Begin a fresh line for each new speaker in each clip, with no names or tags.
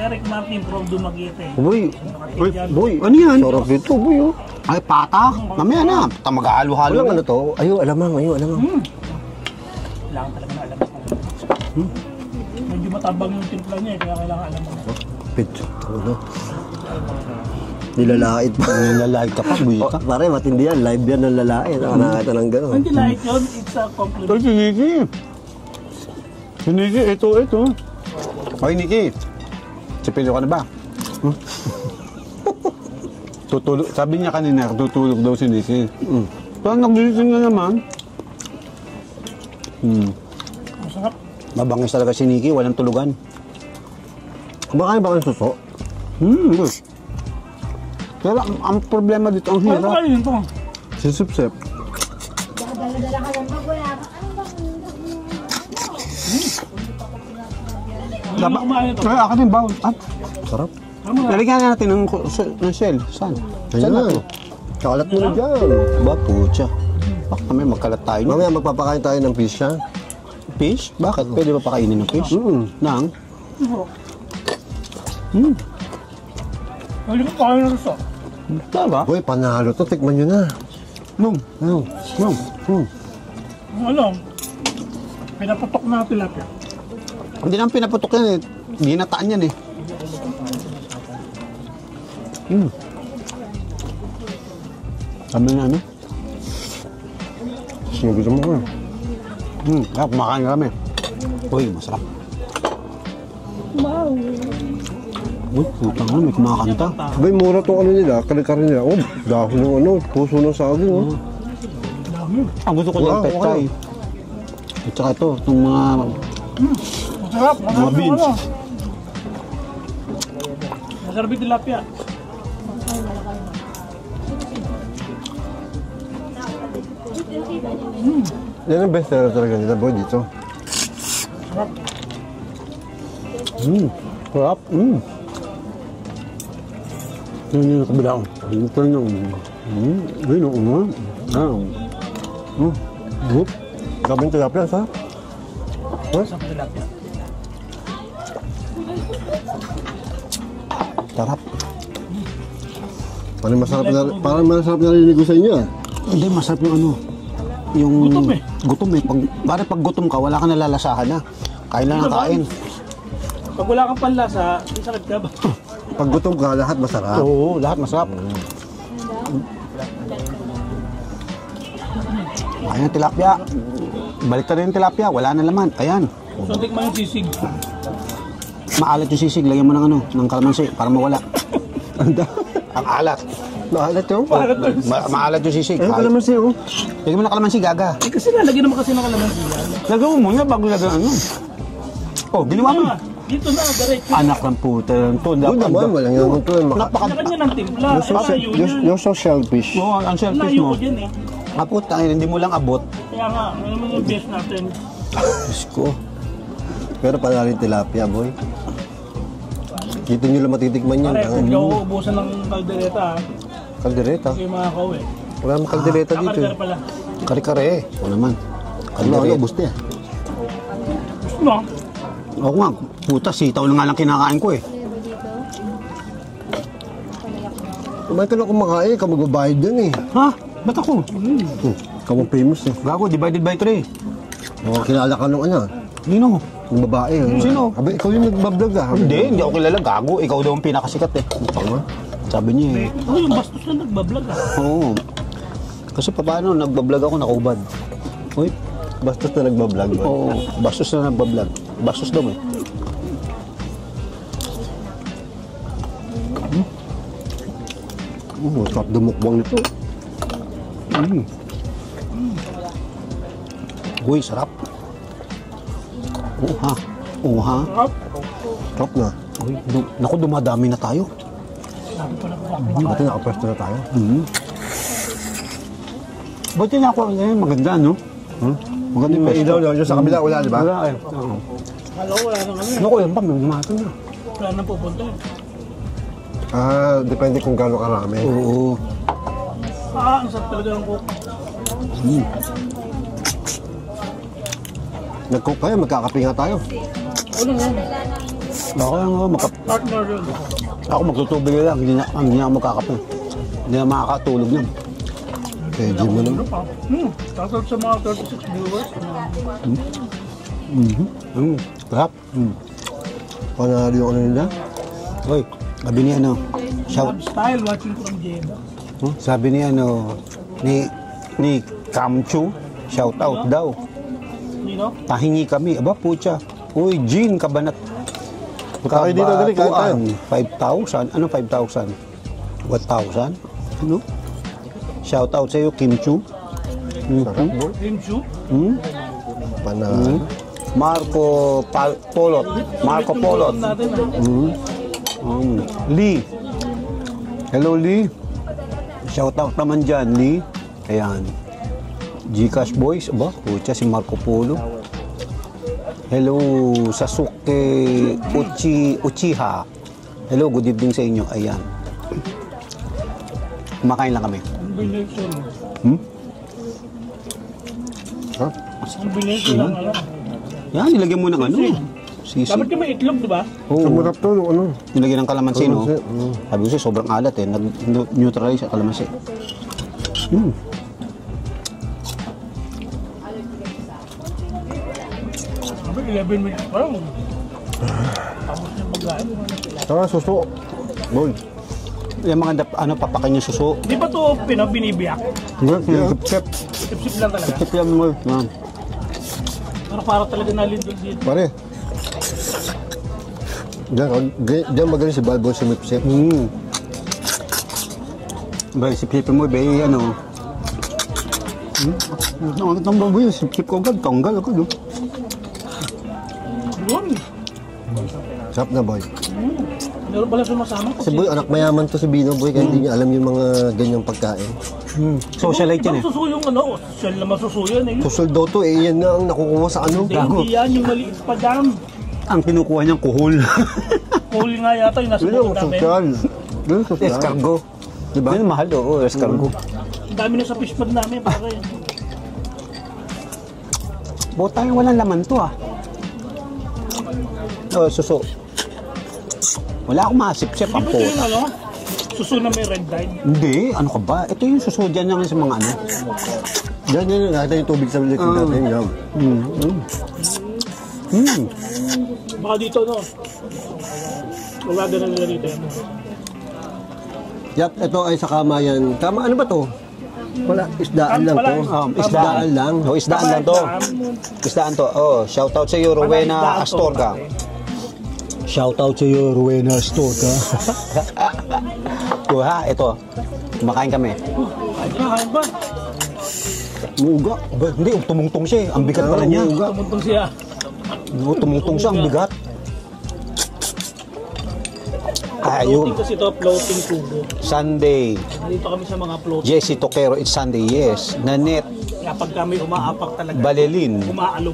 Eric Martin from Dumaguete.
Boy, boy, ano yan?
Sarap dito, boy, oh.
Ay, pata. Mamaya na. Mag-halo-halo.
Walang ano to? Alamang.
Kailangan talaga na alamang. Medyo matabang yung timpla niya, kaya kailangan alamang.
Pito, ano? Nilalait pa.
Nilalait ka pa, boy.
Pare, matindi yan. Live yan ng lalait. Nakakita ng gano'n.
Hindi light yun, it's a compliment.
Ito, si Nikki. Si Nikki, ito. Hoy, Nikki. Sipilo ka na ba? Tutulog. Sabi niya kanina, tutulog daw si Nikki. Parang naglilising na naman.
Masarap.
Mabangis talaga si Nikki, walang tulugan.
Kumakain ba kang suso?
Good. Pero ang problema dito, ang
Ano
hirap.
ba yun ito?
Si Sip-Sip.
Dala ka lang pag wala ka.
Ano ba kumain ito?
Ay, ako din ba?
Sarap.
Lalagyan natin ng shell. Saan?
Ayun na. Kakalat mo na dyan.
Ba, putya. Baka kami magkalat tayo.
Mamaya magpapakain tayo ng fish, ha?
Fish? Bakit? Pwede ba pakainin ng fish? Nang?
Hindi ko kakain ng gusto.
Tama?
Boy, panalo to. Tikman nyo na.
Alam, pinaputok na tilapia.
Hindi naman pinaputok yan eh. Ginataan yan eh. Sabi na ano?
Sino gusto mo ko?
Kumakain kami. Uy, masarap.
Wow.
Uy, putang na, may kumakanta.
Boy, mura tong ano nila. Kari-kari nila. Oh, dahon ng ano. Puso ng saging, oh.
Ang gusto ko ng petchay. At saka ito, itong mga...
Masarap.
Mga beans.
Masarap yung tilapia.
Yan ang best seller talaga nila, boy, dito.
Sarap. Yun yung kabila ko. Ito yung... Yun yung uma.
Gabing tilapia, sa?
Masarap tilapia.
Sarap.
Parang masarap na rinig ko sa inyo, ah.
Hindi, masarap yung ano. Yung...
Gutom eh.
Gutom eh. Pag gutom ka, wala ka nalalasahan na. Kain lang ang kain.
Pag wala kang panlasa, sakit ka ba?
Pag gutom ka, lahat masarap.
Oo, lahat masarap. Ayan ang tilapia. Balik na rin yung tilapia. Wala na laman. Ayan.
So, tikman yung sisig.
Maalat yung sisig. Lagyan mo ng ano, ng kalamansi para mawala. Ang alat.
Maalat yun?
Maalat yung sisig.
Ayun, kalamansi, oh.
Lagyan mo ng kalamansi, gaga.
Eh kasi lalagyan naman kasi ng kalamansi yan.
Lagyan mo muna bago lagyan ano. Oh, ginawa mo.
Dito na, diretso.
Anak ng puta.
Good naman, walang yaman to.
Kanya ng timpla.
You're so selfish.
Oo, ang selfish
Layo
mo.
ko dyan eh.
Puta, hindi mo lang abot.
Kaya nga, ano naman yung best natin.
Diyos ko. Pero pala rin tilapia, boy. Dito nyo lang matitikman yan.
Pare, kung di ako ubusan ng kaldereta ha.
Kaldereta.
Kasi mga kauwi.
Wala namang kaldereta dito.
Kakar pala.
Kare-kare eh. Oo naman.
Ano, gusto yan.
Gusto mo?
Oo nga, puta, sitaw lang nga lang kinakain ko eh.
Kumain ka lang kumakain, ikaw magbabayad dyan eh.
Ha? Ba't ako?
Ikaw ang famous eh.
Gago, divided by 3.
Kilala ka nung ano,
Nino?
yung babae.
Sino?
Abi, ikaw yung nagbablog ah.
Hindi ako kilala. Gago, ikaw daw ang pinakasikat eh.
Tama.
Sabi niya eh.
Ako yung bastos na nagbablog ha.
Oo. Kasi paano, nagbablog ako, nakubad. Uy,
Bastos na nagbablog.
oo, bastos na nagbablog. Bastos daw eh.
Sarap dumukbang nito.
Uy, sarap. Oo ha. Oo ha.
Sarap na.
Uy, naku, dumadami na tayo.
Buti nakapwesto na tayo.
Buti na ako, maganda no? Maganda yung
May
pesto.
ilaw lang dyan sa kabila, wala, di ba?
Wala eh. Oo.
Kala ko wala nang ano eh.
Naku, yan pa, may dumating na.
Wala nang pupunta eh.
Depende kung gaano karami.
Oo.
Ang sarap talaga ng cook.
Nag-cook kayo, magkakape nga tayo.
Ano nga?
Ako lang ako,
Partner yun.
ako magtutubig lang, hindi na ako magkakape. Hindi na makakatulog yan.
Kaya gym mo naman.
Ano pa? Tatawag sa mga 36 viewers.
Sarap.
Panalo yung ano nila.
Uy, sabi ni ano, shout,
Style watching from Jeddah.
sabi ni ano, ni Kamchu, shout out daw.
Nino?
Pahingi kami, aba putya. Uy, Jean, kabanat.
Kain dito, dali, kain tayo.
5,000? Ano 5,000? 1,000? Ano? Shout out sa'yo, Kim Chu.
Sarap boy.
Cream soup.
Panalo.
Polot. Marco Polot.
Natin,
Lee. Hello, Lee. Shout out naman dyan, Lee. Ayan. Gcash Boys. Aba, putya si Marco Polo. Hello, Sasuke Uchiha. Hello, good evening sa inyo. Ayan. Kumakain lang kami.
Combination.
Ha?
Combination lang, alam.
Yan, nilagyan mo ng ano. Sisi.
Dapat ka may itlog, di ba?
Oo.
Sumarap to, yung ano.
Nilagyan ng kalamansi, no?
Kalamansi,
Sabi ko siya, sobrang alat eh. Nag-neutralize ang kalamansi.
Sabi, 11 minutes pa lang. Tapos niya mag-gain.
Saka suso. Boy.
Yung mga papakin yung suso.
Di ba ito binibiyak?
Sip-sip.
Sip-sip lang talaga.
Sip yan mo. Yan.
Pero para talaga nalindol dito.
Pare. Diyan magaling si Balbon sumipsip.
Bay, sip-sipin mo, bay, ano. Ang baboy, sip-sip ko agad, tanggal ako, no?
Yun.
Sarap na boy.
Meron pala sumasama ko.
Si Boy, anak mayaman to si Bino Boy, kaya hindi niya alam yung mga ganyang pagkain.
Socialite yan eh.
Ibang suso yung ano, social na masusuyo yan eh.
Susol daw to eh, yan na ang nakukuha sa ano.
Hindi yan, yung maliit pa dyan.
Ang kinukuha niyang kuhol.
Huli nga yata yung nasa
Yun
bukid
yung
namin.
social. Yun yung social.
Escargo. Diba? Yun mahal, oo, escargo.
Ang dami na sa fish pond namin, pare.
Botang walang laman to ah. Oh, suso. Wala akong masip-sip
Di
ang
ba ito yung
pota.
ano? Suso na may red dye.
Hindi, ano ka ba? Ito yung suso dyan lang sa mga ano.
Yan, nakita yung tubig sa bilik natin. Yan.
Baka dito, no? Wala din na nila dito.
Yap, ito ay sa Kamayan. Kama, ano ba to? Wala, isdaan lang to.
Isdaan
lang.
Oh, isdaan lang to. Isdaan to. Oh, shout out sa iyo, Rowena Astorga. Shout out sa iyo, Rowena Astorga. Ha, ito. Kumakain kami.
Kain ba?
Muuga. Ba, hindi, tumungtong siya eh. Ang bigat pala niya.
Tumuntong siya.
Tumungtong siya, ang bigat. Ayun.
Floating kasi ito, floating tubo.
Sunday.
Dito kami sa mga floating.
Jessie Tokero, it's Sunday, yes. Nanette
Kaya pag kami umaapak talaga,
Balelin.
umaalog.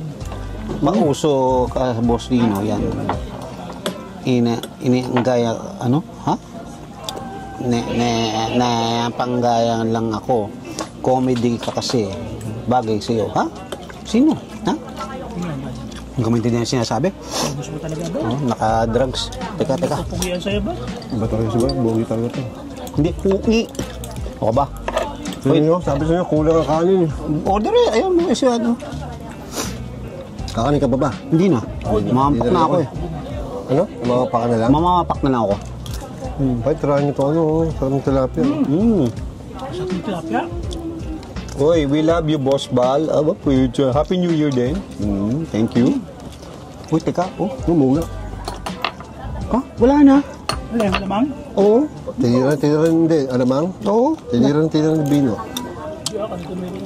Mauso ka, Boss Rino, yan. Ini ang gaya, ano? Ha? Panggaya lang ako. Comedy ka kasi. Bagay sa'yo. Ha? Sino? Ha? Hindi ko maintindihan yung sinasabi.
Gusto mo talaga ba?
Oh, naka-drugs. Teka.
Pupugian sa'yo ba?
Ba talaga si Boy? Bugi talaga to.
Hindi, pugi. O ba?
Sabi nyo, sabi sa inyo, kulang ang kanin.
Order eh. Ayun, may isa ano.
Kakanin ka pa ba?
Hindi na. Mamapak na ako eh.
Ano? Mamapak ka na lang?
Mamapak na lang ako.
Ay, try nyo to ano, sarap ng tilapia.
Sa ating tilapia?
Oy, we love you, Boss Bal. Aba, pwede. Happy New Year din. Thank you. Uy, teka. Oh,
Lumula.
ha? Wala na.
Wala yung lamang?
Oo.
Tiniran, hindi. Alamang?
Oo.
Tiniran ni Bino.
Hindi ako, kanito meron.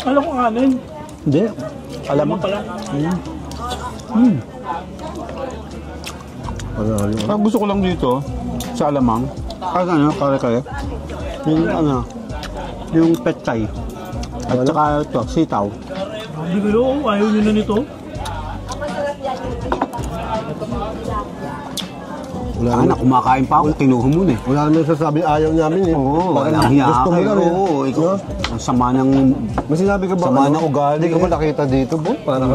Alam ko kanin.
Hindi. Alam mo.
Pala.
Panalo.
Gusto ko lang dito, sa Alamang. Ano, kare-kare. Yung ano, yung petchay. At saka ito, sitaw.
Hindi ko ayaw nyo na nito.
Wala
Anak, kumakain pa ako, kinuha mo na eh.
Wala naman sasabi ayaw namin eh.
Oo,
Parang
walang hiya.
gusto mo lang eh.
Oo, ikaw.
No?
Ang sama ng...
May sinabi ka ba?
Sama ng ugali.
Hindi ka ba nakita dito, boy? Parang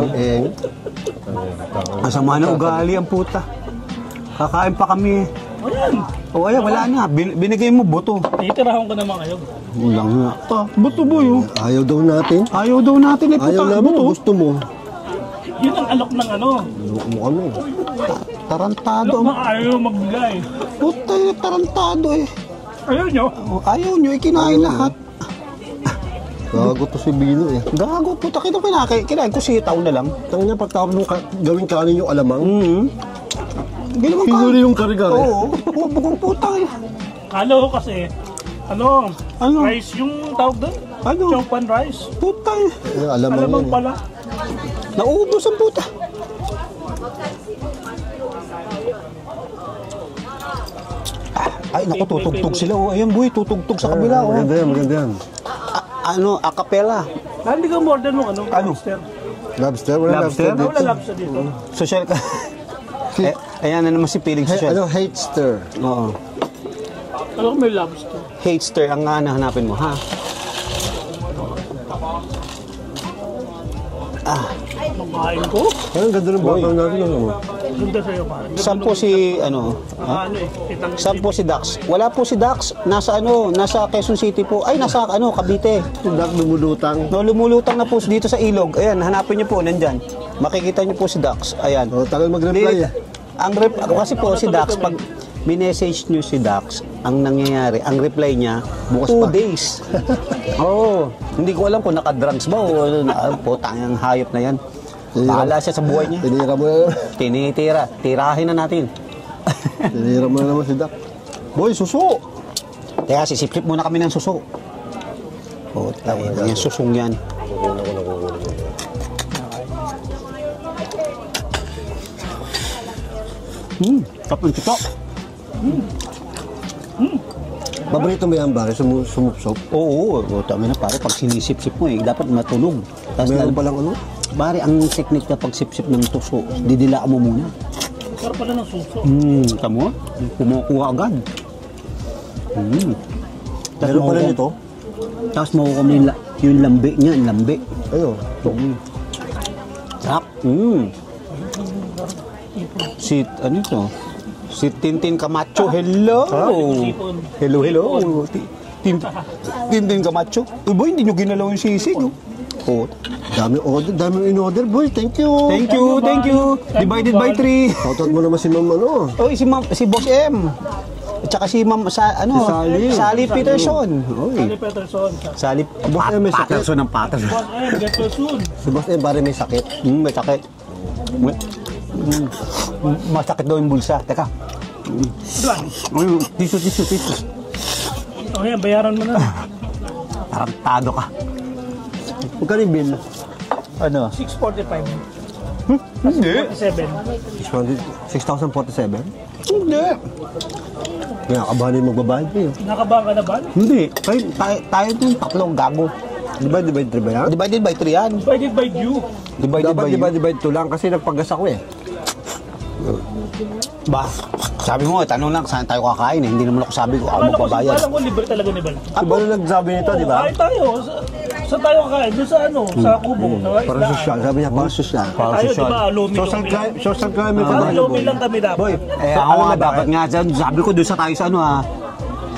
Ang sama ng ugali ang puta. Kakain pa kami eh.
Ayan.
O ayan, wala na. Binigay mo buto.
Titirahan ko naman kayo.
Walang nga. Buto boy oh.
ayaw daw natin.
Ayaw daw natin eh, puta.
Ayaw namin,
Buto.
gusto mo.
Yun ang alok ng ano.
Loko mo kami.
Tarantado.
Alok na ayaw magbigay.
Puta, tarantado eh.
Ayaw nyo.
Ayaw nyo, ikinain lahat.
Gago to si Bino eh.
Gago, puta, kinain ko sitaw na lang.
Tangina pagtapos nung gawing kanin yung alamang.
Ginawang
Hinuli yung kare-kare.
Oo, bukong puta eh.
Kala ko kasi, ano, rice yung tawag doon?
Ano?
Chongpan rice.
Puta eh.
Yung alamang
Alamang
yan.
pala.
Naubos ang puta. Ay, naku, tutugtog sila. Oh, ayan, boy, tutugtog sa kabila. Oh.
Maganda yan, maganda yan.
Ano, acapella.
Hindi ka more than ano?
Ano?
Lobster.
Lobster? Wala
Lobster?
lobster
Wala
dito.
lobster dito.
Social ka. Ayan na naman si Piling
Hey,
social.
ano, hatester.
Oo.
Alam ko may lobster.
Hatester ang hanapin mo, ha?
Makain ko.
Ang ganda ng background natin. Ano?
Ganda sa'yo pare.
Saan po si, ano?
Ano eh. Kitang
Saan po si Dax? Wala po si Dax. Nasa ano, nasa Quezon City po. Ay, nasa ano, Cavite.
Dak lumulutang.
No, lumulutang na po dito sa ilog. Ayan, hanapin niyo po, nandyan. Makikita niyo po si Dax. Ayan.
Oh, tagal mag-reply eh.
Kasi po si Dax, pag minessage niyo si Dax, ang nangyayari, ang reply niya,
Bukas
2
pa.
days. Oo. Hindi ko alam kung naka-drugs ba o po, tangang hayop na yan. Bahala siya sa buhay niya.
Tinira mo na.
Tinitira. Tirahin na natin.
Tinira mo na naman si Dak. Boy, suso!
Kaya sisip-sip muna kami ng suso. O, tayo. Yung susong yan. Tapos ito.
Paborito mo yan, Barry? Sumupsop?
Oo, tama na pare. Pag sinisip-sip mo tapos matunog. Tapos
Meron palang ano?
Pare, ang technique na pagsip-sip ng tuso, didilaan mo muna.
sarap pala ng suso.
Tamo? Kumukuha agad.
Meron pala nito?
Tapos makukuha mo yung lambi niya, yung lambi.
Ano?
Sarap. Si, ano ito? Si Tintin Camacho. Hello! Hello, hello. Tintin Camacho. Uy, boy, hindi nyo ginalaw yung sisig. Oh.
Dami order, dami in-order, boy. Thank you!
Thank you, thank you. Divided by 3.
Shoutout mo naman si Ma'am ano?
Oy, si Boss M. At saka si Ma'am Sally Peterson. Oy.
Sally Peterson.
Sally
Boss M may sakit.
Patterson ng Patterson.
Boss M, get well soon.
Si Boss M, pare may sakit.
May sakit. Masakit daw yung bulsa. Teka.
Diba?
Tissue.
O yan, bayaran mo na.
Tarantado ka.
Magkano yung bill?
Ano?
645.
Hindi.
47.
6,047?
Hindi.
Kaya kabahan yung magbabayad mo yun.
Nakabahan ka na ba?
Hindi. Tayo yung tatlong gago.
Divide by 3 ba yan?
Divided by 3 yan.
Divided by due.
Divided
Dapat
by
divide by 2 lang kasi nagpagas ako eh.
Ba, sabi mo, tanong lang, saan tayo kakain eh. Hindi naman ako sabi ko, ako magbabayad.
Alam ko, libre talaga ni Bal.
Si Balo nagsabi nito, di ba?
Kain tayo. Saan tayo kakain? Doon sa ano? Sa kubo.
Para sosyal. Sabi niya, para sosyal.
Tayo, di ba?
Social climate
Parang
tayo,
lomi
boy.
lang kami dapat.
Boy,
Ako nga, dapat nga, sabi ko doon sa tayo sa ano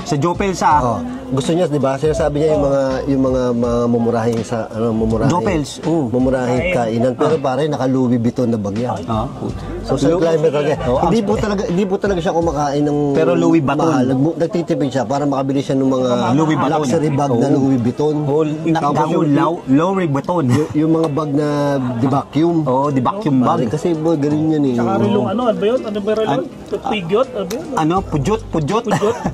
sa Jopels
Oh, gusto niya, di ba? Sinasabi niya yung mga mumurahing sa mumurahing.
Jopels, oo.
Mumurahing kainan pero pare naka Louis Vuitton na bagya. Social climate talaga. Hindi po talaga siya kumakain ng
Pero Louis Vuitton.
mahal. Nagtitipid siya para makabili siya ng mga
Louis Vuitton.
luxury bag na
Oo.
Louis Vuitton. Tapos
Louis Vuitton.
yung mga bag na di vacuum.
Oo, di vacuum
Pare,
bag.
kasi boy, galing yan eh.
Saka rin yung ano ba yun? Ano ba rin yun? Pigyot? Ano ba yun?
Ano, pujot.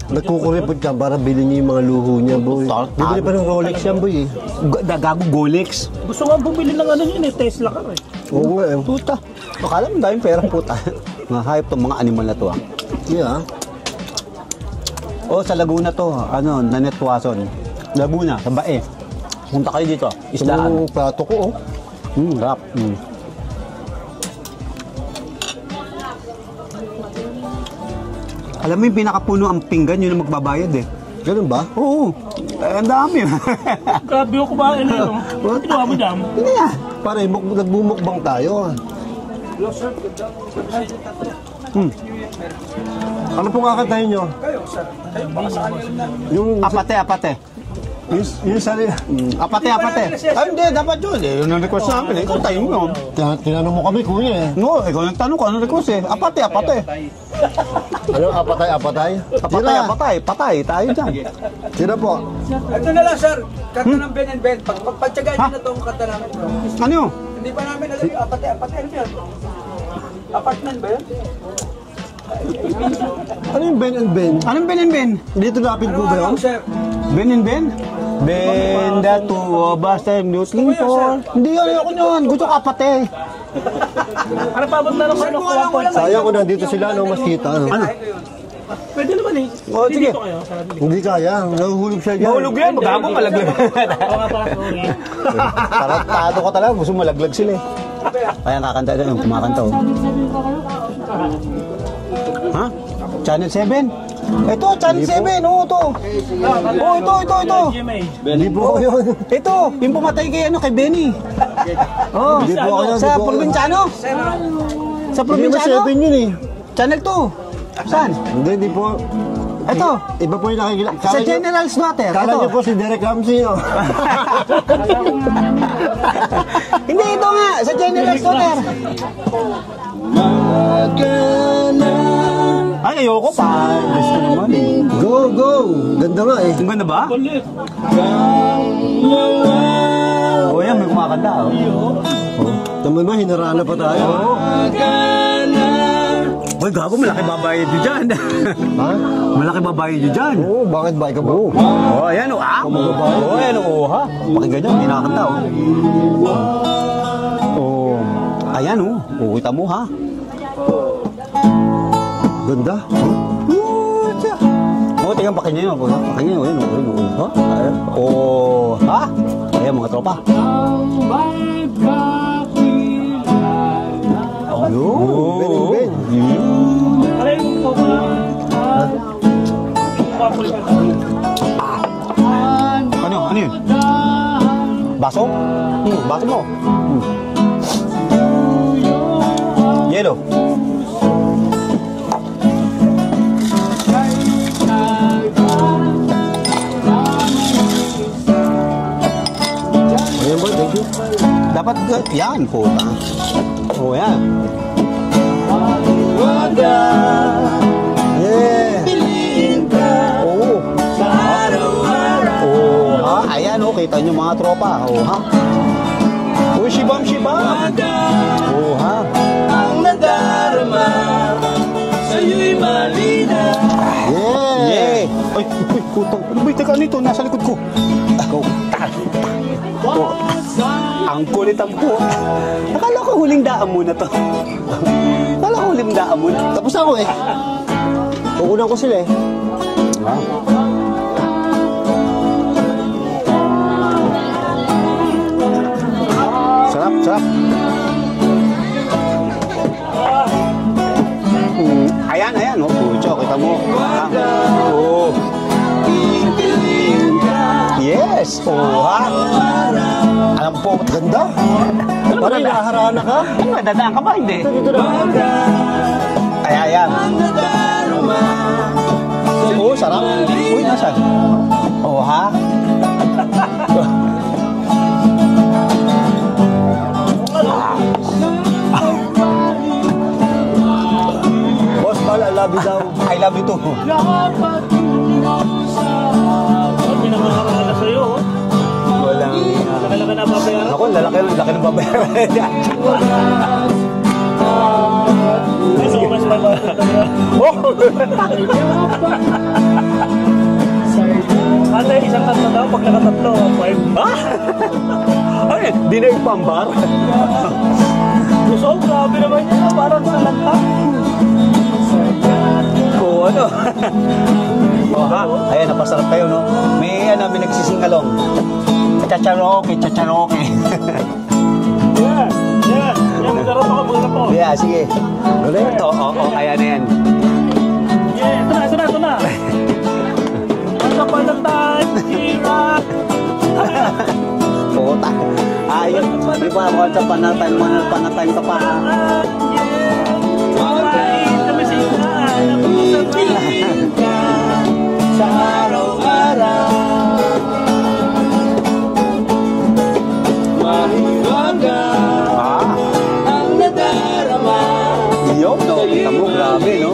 Nagkukuripot siya para bilhin niya yung mga luho niya, boy. Bibili pa ng Rolex yan, boy eh.
Gago Golex.
Gusto nga bumili ng ano yun eh. Tesla ka eh.
Oo nga eh.
Puta. Akala mo dahil pera puta. Mga hayop tong mga animal na to
Yeah.
sa Laguna to. Nanetwason. Laguna, sa Bae. Punta kayo dito. Isdaan.
Yung plato ko, oh.
Rap. Alam mo yung pinakapuno ang pinggan, yun ang magbabayad eh.
Ganun ba?
Oo. Ang dami.
Grabe ako kumain na yun. Kinuha mo dam.
Hindi ah.
Pare, nagbumukbang tayo. Ano pong kakantahin nyo? Yung
Apate.
yung sali.
Apate. Ay, hindi, dapat yun eh. Yun ang request namin eh. Ikaw tayo mo.
Tinanong mo kami, kuya eh.
No, ikaw nagtanong ko, anong request eh? Apate.
Ano, apatay?
Patay. Tayo dyan.
Sino po?
Ito na lang, sir. Kanta ng Ben and Ben. Pagtsagaan nyo na itong kanta namin.
Ano yun?
Hindi pa namin alam yung apate. Ano yan? Apartment ba yan?
Ano yung Ben and Ben?
Anong Ben?
Dito lapit po ba yun?
Sir?
Ben? Ben, the two of us I'm looking for. Hindi yun, ayoko yun. Gusto ka apate.
Ano pa ba't nalang ano ko?
Sayang ko nandito sila, no, mas kita. No?
Ano?
Pwede naman eh.
Oh, sige.
Dito kayo. Sa kabili.
Hindi kaya, nahuhulog siya dyan.
Mahulog yan, magago, malaglag.
Oo nga pala, sorry.
Tarantado ka talaga, gusto malaglag sila eh. Kaya nakakanta doon, kumakanta oh. Ha? Channel 7? Ito, Channel 7, oo to. Oh, ito.
GMA.
Hindi po ako yun.
Ito, yung pumatay kay Benny. Oh,
Hindi po ako yun.
sa probinsyano. Sa
Hindi ba
probinsyano?
7 yun eh?
Channel 2. Saan?
Hindi po.
Ito.
Iba po yung nakikita.
Sa General's Daughter.
Kala
Ito.
niyo po si Derek Ramsey, no?
Hindi, ito nga. Sa General's Daughter. Ay, ayoko pa. Gusto naman eh.
Go! Ganda nga eh.
Ang ganda ba?
Kulit.
Oo, yan. May kumakanta. Oh.
Naman ba, hinarana pa tayo.
Uy, gago. Malaki babayad nyo dyan.
Ha?
Malaki babayad nyo dyan.
Oo, bakit ba? Ikaw ba?
Oh, ayan o. Oh, ayan o. Ha? Pakinggan nyo. Kinakanta o. Oh. Ayan o. Oh, kita mo ha.
Ganda.
Oh, tingnan pakinggan nyo. Pakinggan nyo. Ayan o. Ha? Oh. Ha? Ayan mga tropa. Oh.
Ben.
Ano yung po ba?
Ano yun? Baso? Baso mo. Yellow.
Ayan boy, thank you.
Dapat yan, puta. Oh, yan.
Yeah.
Oo. Oh, ha? Ayan, oh, kita nyo mga tropa. Oh, ha? Oh, shibam. Oh, ha?
Yeah.
Yeah. Ay, putang. Ano ba yung teka nito? Nasa likod ko. Oh. Ang kulit ang po. Akala ko huling daan muna to. Akala ko huling daan muna.
Tapos ako eh. Kukunan ko sila eh.
Sarap. Ayan. Oh, pucho, kita mo. Oh. Yes. Oh, ha? Alam po, ganda.
Parang naharana ka.
Ano, dadaan ka ba? Hindi. Ayan. Oh, sarap. Uy, nasan? Oh, ha?
Boss, pala, love you daw.
I love you too.
May nangangaroon na sa'yo.
Walang...
Laki-laki na babayaran.
Ako, laki ng babayaran niya.
Ito, mas mabayaran talaga. Ate, isang tatlo daw. Pag nakatatlo, 5.
Ha? Ay, di na yung pambar.
Gusto, grabe naman yan. Parang sa lanta.
O ano? O ha? Ayan, napasarap kayo, no? May nagsisingalong. Chacharoke.
Yeah. Magkaroon ako muna po.
Yeah, sige. Ulit? Oo, ayan na yan.
Yeah, ito na. ka pala tayo.
Puta. Ayun. Di ba ako sa panatay ka pa.
Sa araw-araw mahiwaga ang nadarama.
Yo, no, kita mo, grabe, no?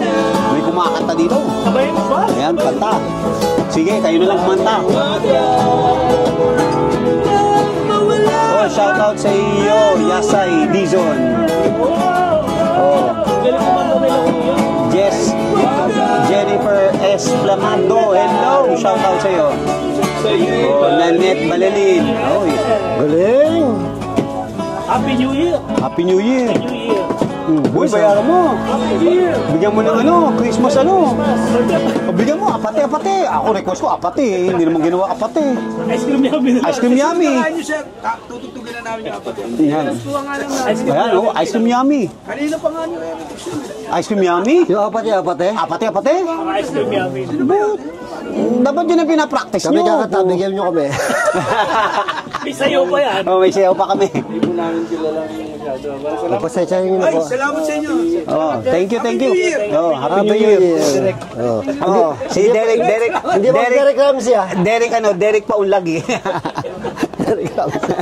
May kumakanta dito.
Sabay mo ba?
Ayan, kanta. Sige, kayo na lang kumanta. Oh, shout out sa iyo, Yasay Dizon. Oh,
Galing ko man kuya.
Jess, Jennifer S. Flamando. Hello, shout out sa iyo. Oh, Nanette Balalin. Oh,
Galing!
Happy New Year.
Happy New Year.
New Year.
Boy, bayaran mo.
Happy New Year.
Bigyan mo ng ano, Christmas ano. Bigyan mo, apate. Ako request ko, apate. Hindi naman ginawa apate.
Ice cream yummy.
Ice cream yummy.
Kaya nyo, sir. Tutugtugin na namin yung kapatid.
Yan.
Kuha nga lang
Ice cream
Ayan, oh, ice cream yummy.
Kanina pa nga nyo.
Ice cream yummy?
Yung apate.
Apate.
Mga ice cream yummy.
Dapat yun ang pinapractice
Kami
nyo.
kakanta, bigyan nyo kami.
May sayo pa yan.
Oh, may sayaw pa kami.
Pasensya nyo na
Ay,
po.
salamat sa inyo.
Oh, thank you.
Happy New Year.
Oh, Happy New Year.
Oh.
Oh, si Derek,
Hindi mo Derek Ramsey ah.
Derek Paunlagi.
Derek Ramsey.